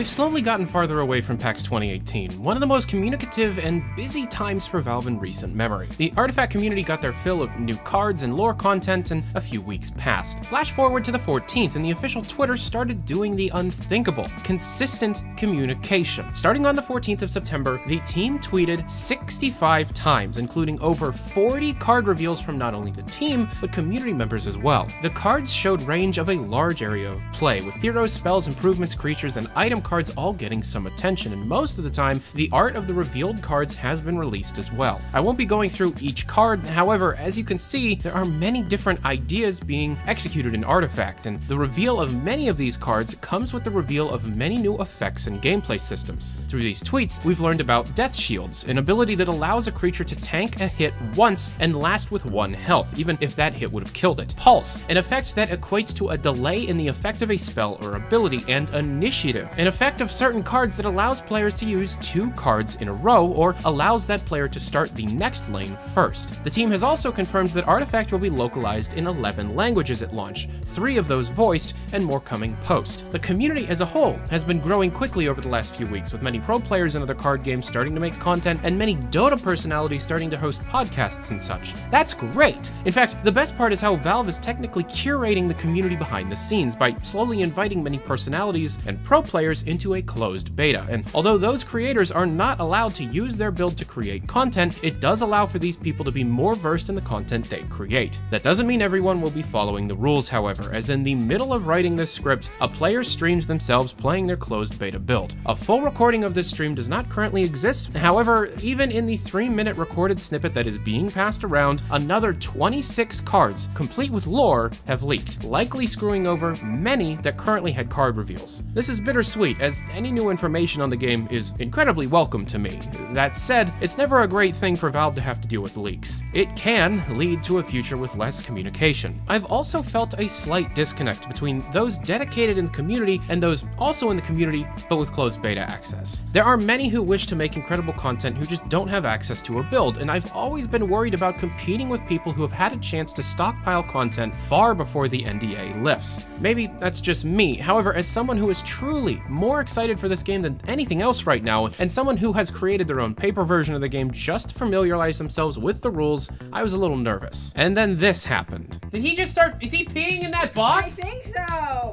We've slowly gotten farther away from PAX 2018, one of the most communicative and busy times for Valve in recent memory. The Artifact community got their fill of new cards and lore content, and a few weeks passed. Flash forward to the 14th, and the official Twitter started doing the unthinkable: consistent communication. Starting on the 14th of September, the team tweeted 65 times, including over 40 card reveals from not only the team, but community members as well. The cards showed range of a large area of play, with heroes, spells, improvements, creatures, and item cards all getting some attention, and most of the time, the art of the revealed cards has been released as well. I won't be going through each card, however, as you can see, there are many different ideas being executed in Artifact, and the reveal of many of these cards comes with the reveal of many new effects and gameplay systems. Through these tweets, we've learned about Death Shields, an ability that allows a creature to tank a hit once and last with 1 health, even if that hit would have killed it. Pulse, an effect that equates to a delay in the effect of a spell or ability, and Initiative, an effect of certain cards that allows players to use 2 cards in a row, or allows that player to start the next lane first. The team has also confirmed that Artifact will be localized in 11 languages at launch, 3 of those voiced, and more coming post. The community as a whole has been growing quickly over the last few weeks, with many pro players in other card games starting to make content, and many Dota personalities starting to host podcasts and such. That's great! In fact, the best part is how Valve is technically curating the community behind the scenes by slowly inviting many personalities and pro players into a closed beta, and although those creators are not allowed to use their build to create content, it does allow for these people to be more versed in the content they create. That doesn't mean everyone will be following the rules, however, as in the middle of writing this script, a player streams themselves playing their closed beta build. A full recording of this stream does not currently exist, however, even in the 3-minute recorded snippet that is being passed around, another 26 cards, complete with lore, have leaked, likely screwing over many that currently had card reveals. This is bittersweet, as any new information on the game is incredibly welcome to me. That said, it's never a great thing for Valve to have to deal with leaks. It can lead to a future with less communication. I've also felt a slight disconnect between those dedicated in the community and those also in the community, but with closed beta access. There are many who wish to make incredible content who just don't have access to a build, and I've always been worried about competing with people who have had a chance to stockpile content far before the NDA lifts. Maybe that's just me, however, as someone who is truly more excited for this game than anything else right now, and someone who has created their own paper version of the game just to familiarize themselves with the rules, I was a little nervous. And then this happened. Did he just start— is he peeing in that box? I think so.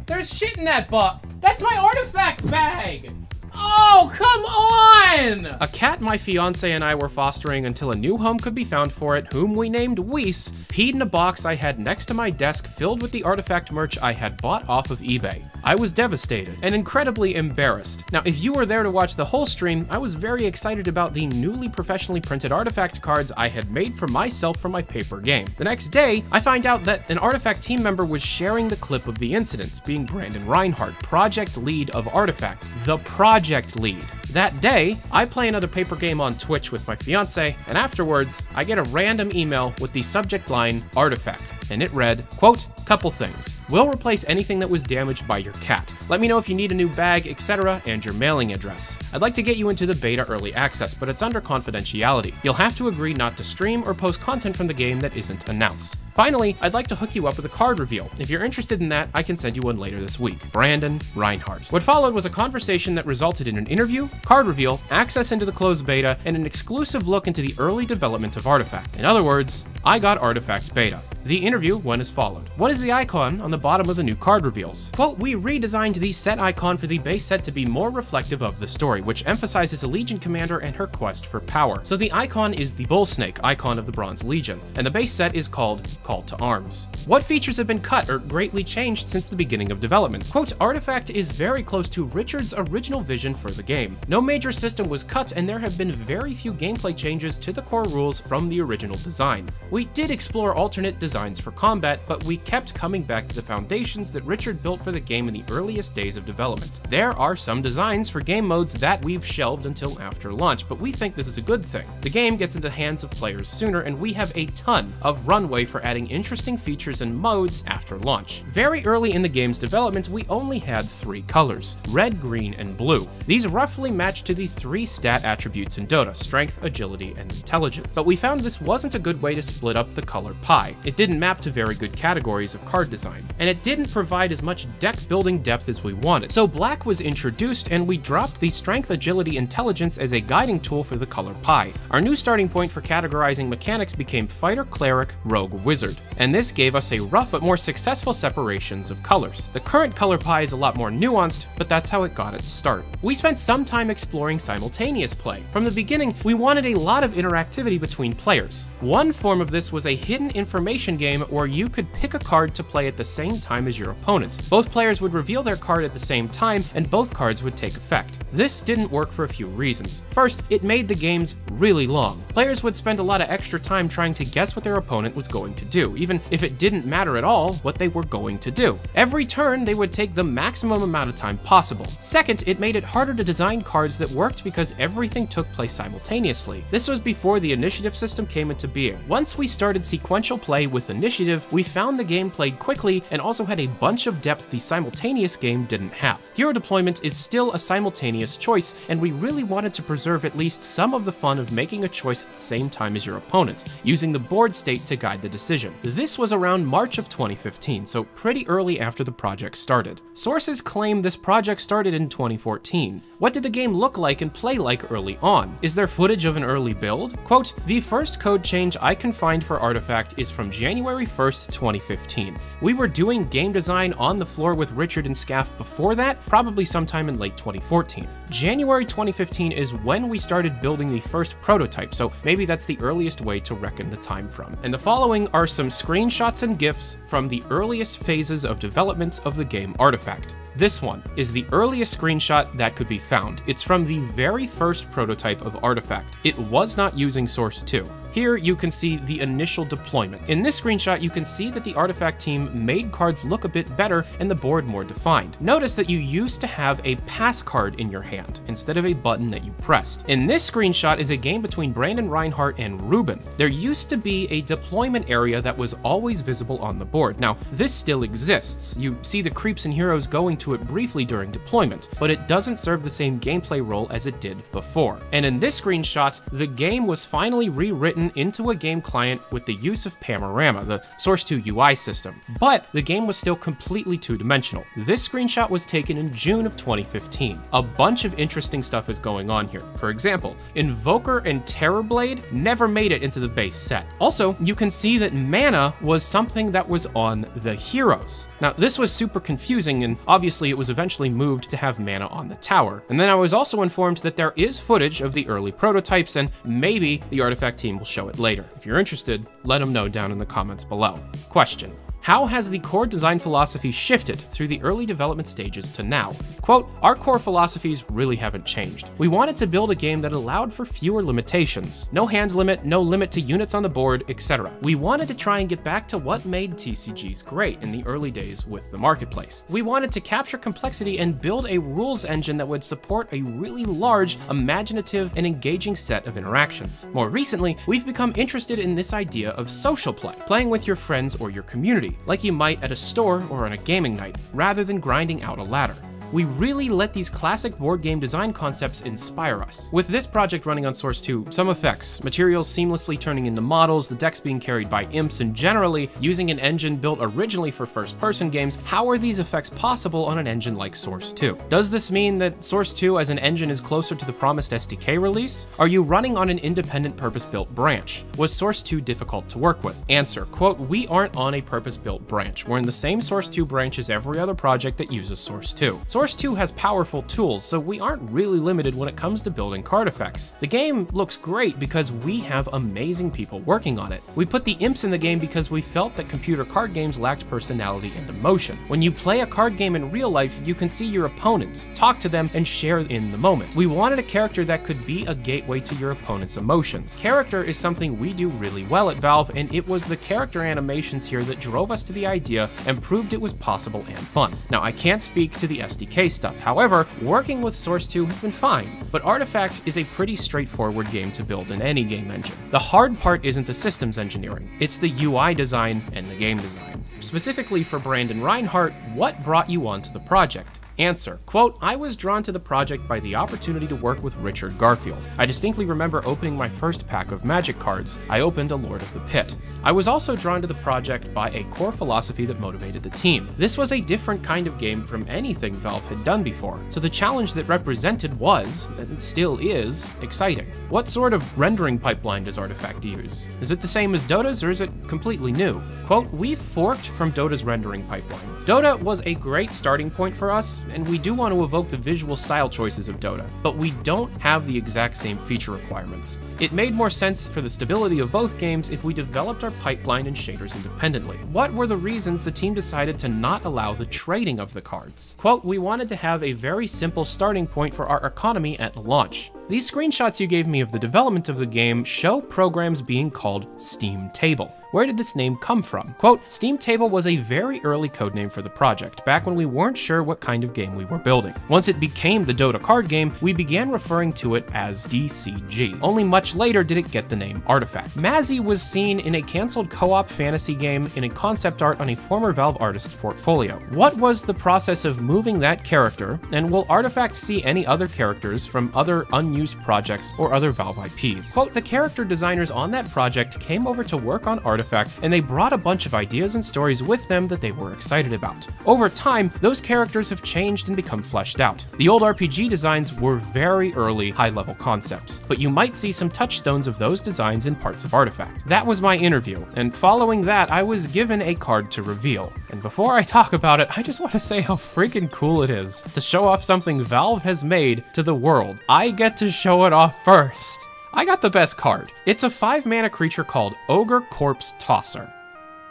There's shit in that box. That's my Artifact bag. Oh, come on! A cat my fiance and I were fostering until a new home could be found for it, whom we named Weiss, peed in a box I had next to my desk filled with the Artifact merch I had bought off of eBay. I was devastated and incredibly embarrassed. Now, if you were there to watch the whole stream, I was very excited about the newly professionally printed Artifact cards I had made for myself for my paper game. The next day, I find out that an Artifact team member was sharing the clip of the incident, being Brandon Reinhardt, project lead of Artifact, the project lead. That day, I play another paper game on Twitch with my fiance, and afterwards, I get a random email with the subject line, Artifact, and it read, quote, "Couple things. We'll replace anything that was damaged by your cat. Let me know if you need a new bag, etc., and your mailing address. I'd like to get you into the beta early access, but it's under confidentiality. You'll have to agree not to stream or post content from the game that isn't announced. Finally, I'd like to hook you up with a card reveal. If you're interested in that, I can send you one later this week. Brandon Reinhardt." What followed was a conversation that resulted in an interview, card reveal, access into the closed beta, and an exclusive look into the early development of Artifact. In other words, I got Artifact beta. The interview went as followed. What is the icon on the bottom of the new card reveals? Quote, "We redesigned the set icon for the base set to be more reflective of the story, which emphasizes a Legion commander and her quest for power. So the icon is the bull snake icon of the Bronze Legion, and the base set is called Call to Arms. What features have been cut or greatly changed since the beginning of development? Quote, Artifact is very close to Richard's original vision for the game. No major system was cut, and there have been very few gameplay changes to the core rules from the original design. We did explore alternate designs for combat, but we kept coming back to the foundations that Richard built for the game in the earliest days of development. There are some designs for game modes that we've shelved until after launch, but we think this is a good thing. The game gets into the hands of players sooner, and we have a ton of runway for adding interesting features and modes after launch. Very early in the game's development, we only had 3 colors, red, green, and blue. These roughly match to the 3 stat attributes in Dota, strength, agility, and intelligence. But we found this wasn't a good way to split up the color pie. It didn't map to very good categories of card design, and it didn't provide as much deck building depth as we wanted. So black was introduced, and we dropped the strength, agility, intelligence as a guiding tool for the color pie. Our new starting point for categorizing mechanics became fighter, cleric, rogue, wizard, and this gave us a rough but more successful separations of colors. The current color pie is a lot more nuanced, but that's how it got its start. We spent some time exploring simultaneous play. From the beginning, we wanted a lot of interactivity between players. One form of this was a hidden information game where you could pick a card to play at the same time as your opponent. Both players would reveal their card at the same time, and both cards would take effect. This didn't work for a few reasons. First, it made the games really long. Players would spend a lot of extra time trying to guess what their opponent was going to do, even if it didn't matter at all what they were going to do. Every turn, they would take the maximum amount of time possible. Second, it made it harder to design cards that worked because everything took place simultaneously. This was before the initiative system came into being. Once we started sequential play with initiative, we found the game played quickly and also had a bunch of depth the simultaneous game didn't have. Hero deployment is still a simultaneous choice, and we really wanted to preserve at least some of the fun of making a choice at the same time as your opponent, using the board state to guide the decision. This was around March of 2015, so pretty early after the project started. Sources claim this project started in 2014. What did the game look like and play like early on? Is there footage of an early build? Quote, "The first code change I can find for Artifact is from January 1st, 2015. We were doing game design on the floor with Richard and Scaff before that, probably sometime in late 2014. January 2015 is when we started building the first prototype, so maybe that's the earliest way to reckon the time from." And the following are some screenshots and GIFs from the earliest phases of development of the game Artifact. This one is the earliest screenshot that could be found. It's from the very first prototype of Artifact. It was not using Source 2. Here you can see the initial deployment. In this screenshot, you can see that the Artifact team made cards look a bit better and the board more defined. Notice that you used to have a pass card in your hand instead of a button that you pressed. In this screenshot is a game between Brandon Reinhardt and Ruben. There used to be a deployment area that was always visible on the board. Now, this still exists. You see the creeps and heroes going to it briefly during deployment, but it doesn't serve the same gameplay role as it did before. And in this screenshot, the game was finally rewritten into a game client with the use of Panorama, the Source 2 UI system. But the game was still completely two-dimensional. This screenshot was taken in June of 2015. A bunch of interesting stuff is going on here. For example, Invoker and Terrorblade never made it into the base set. Also, you can see that mana was something that was on the heroes. Now, this was super confusing, and obviously it was eventually moved to have mana on the tower. And then I was also informed that there is footage of the early prototypes, and maybe the Artifact team will show it later. If you're interested, let them know down in the comments below. Question: how has the core design philosophy shifted through the early development stages to now? Quote, "Our core philosophies really haven't changed. We wanted to build a game that allowed for fewer limitations. No hand limit, no limit to units on the board, etc. We wanted to try and get back to what made TCGs great in the early days with the marketplace. We wanted to capture complexity and build a rules engine that would support a really large, imaginative, and engaging set of interactions. More recently, we've become interested in this idea of social play, playing with your friends or your community, like you might at a store or on a gaming night, rather than grinding out a ladder. We really let these classic board game design concepts inspire us. With this project running on Source 2, some effects, materials seamlessly turning into models, the decks being carried by imps, and generally using an engine built originally for first-person games, how are these effects possible on an engine like Source 2? Does this mean that Source 2 as an engine is closer to the promised SDK release? Are you running on an independent purpose-built branch? Was Source 2 difficult to work with? Answer, quote, "We aren't on a purpose-built branch. We're in the same Source 2 branch as every other project that uses Source 2. Source 2 has powerful tools, so we aren't really limited when it comes to building card effects. The game looks great because we have amazing people working on it. We put the imps in the game because we felt that computer card games lacked personality and emotion. When you play a card game in real life, you can see your opponents, talk to them, and share in the moment. We wanted a character that could be a gateway to your opponent's emotions. Character is something we do really well at Valve, and it was the character animations here that drove us to the idea and proved it was possible and fun. Now, I can't speak to the SDK stuff. However, working with Source 2 has been fine, but Artifact is a pretty straightforward game to build in any game engine. The hard part isn't the systems engineering, it's the UI design and the game design. Specifically for Brandon Reinhardt, what brought you onto the project? Answer, quote, I was drawn to the project by the opportunity to work with Richard Garfield. I distinctly remember opening my first pack of Magic cards. I opened a Lord of the Pit. I was also drawn to the project by a core philosophy that motivated the team. This was a different kind of game from anything Valve had done before, so the challenge that represented was, and still is, exciting. What sort of rendering pipeline does Artifact use? Is it the same as Dota's, or is it completely new? Quote, we forked from Dota's rendering pipeline. Dota was a great starting point for us, and we do want to evoke the visual style choices of Dota, but we don't have the exact same feature requirements. It made more sense for the stability of both games if we developed our pipeline and shaders independently. What were the reasons the team decided to not allow the trading of the cards? Quote, we wanted to have a very simple starting point for our economy at launch. These screenshots you gave me of the development of the game show programs being called Steam Table. Where did this name come from? Quote, Steam Table was a very early codename for the project, back when we weren't sure what kind of game we were building. Once it became the Dota card game, we began referring to it as DCG. Only much later did it get the name Artifact. Mazzy was seen in a canceled co-op fantasy game in a concept art on a former Valve artist's portfolio. What was the process of moving that character, and will Artifact see any other characters from other unused projects or other Valve IPs? Quote, the character designers on that project came over to work on Artifact, and they brought a bunch of ideas and stories with them that they were excited about. Over time, those characters have changed and become fleshed out. The old RPG designs were very early, high-level concepts, but you might see some touchstones of those designs in parts of Artifact. That was my interview, and following that, I was given a card to reveal. And before I talk about it, I just want to say how freaking cool it is to show off something Valve has made to the world. I get to show it off first. I got the best card. It's a 5-mana creature called Ogre Corpse Tosser.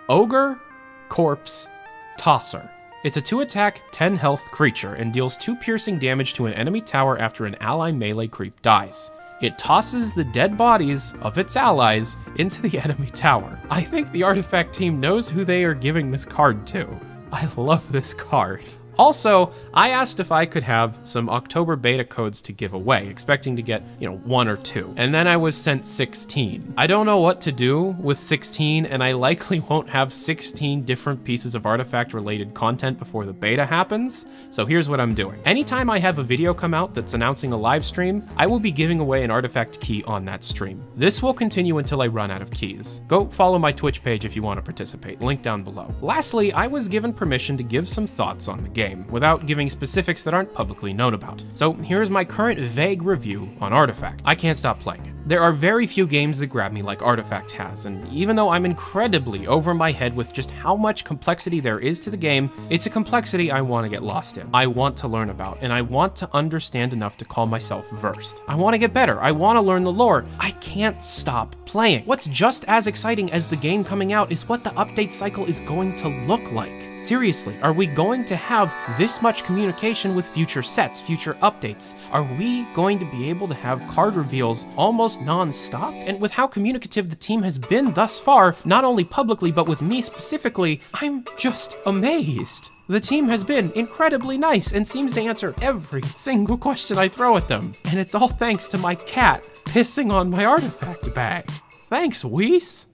Ogre Corpse Tosser. It's a 2-attack, 10-health creature and deals 2 piercing damage to an enemy tower after an ally melee creep dies. It tosses the dead bodies of its allies into the enemy tower. I think the Artifact team knows who they are giving this card to. I love this card. Also, I asked if I could have some October beta codes to give away, expecting to get, 1 or 2. And then I was sent 16. I don't know what to do with 16, and I likely won't have 16 different pieces of Artifact-related content before the beta happens, so here's what I'm doing. Anytime I have a video come out that's announcing a live stream, I will be giving away an Artifact key on that stream. This will continue until I run out of keys. Go follow my Twitch page if you want to participate, link down below. Lastly, I was given permission to give some thoughts on the game, without giving specifics that aren't publicly known about. So here's my current vague review on Artifact. I can't stop playing it. There are very few games that grab me like Artifact has, and even though I'm incredibly over my head with just how much complexity there is to the game, it's a complexity I want to get lost in. I want to learn about, and I want to understand enough to call myself versed. I want to get better. I want to learn the lore. I can't stop playing. What's just as exciting as the game coming out is what the update cycle is going to look like. Seriously, are we going to have this much communication with future sets, future updates? Are we going to be able to have card reveals almost non-stop? And with how communicative the team has been thus far, not only publicly but with me specifically, I'm just amazed. The team has been incredibly nice and seems to answer every single question I throw at them. And it's all thanks to my cat pissing on my Artifact bag. Thanks, Weiss.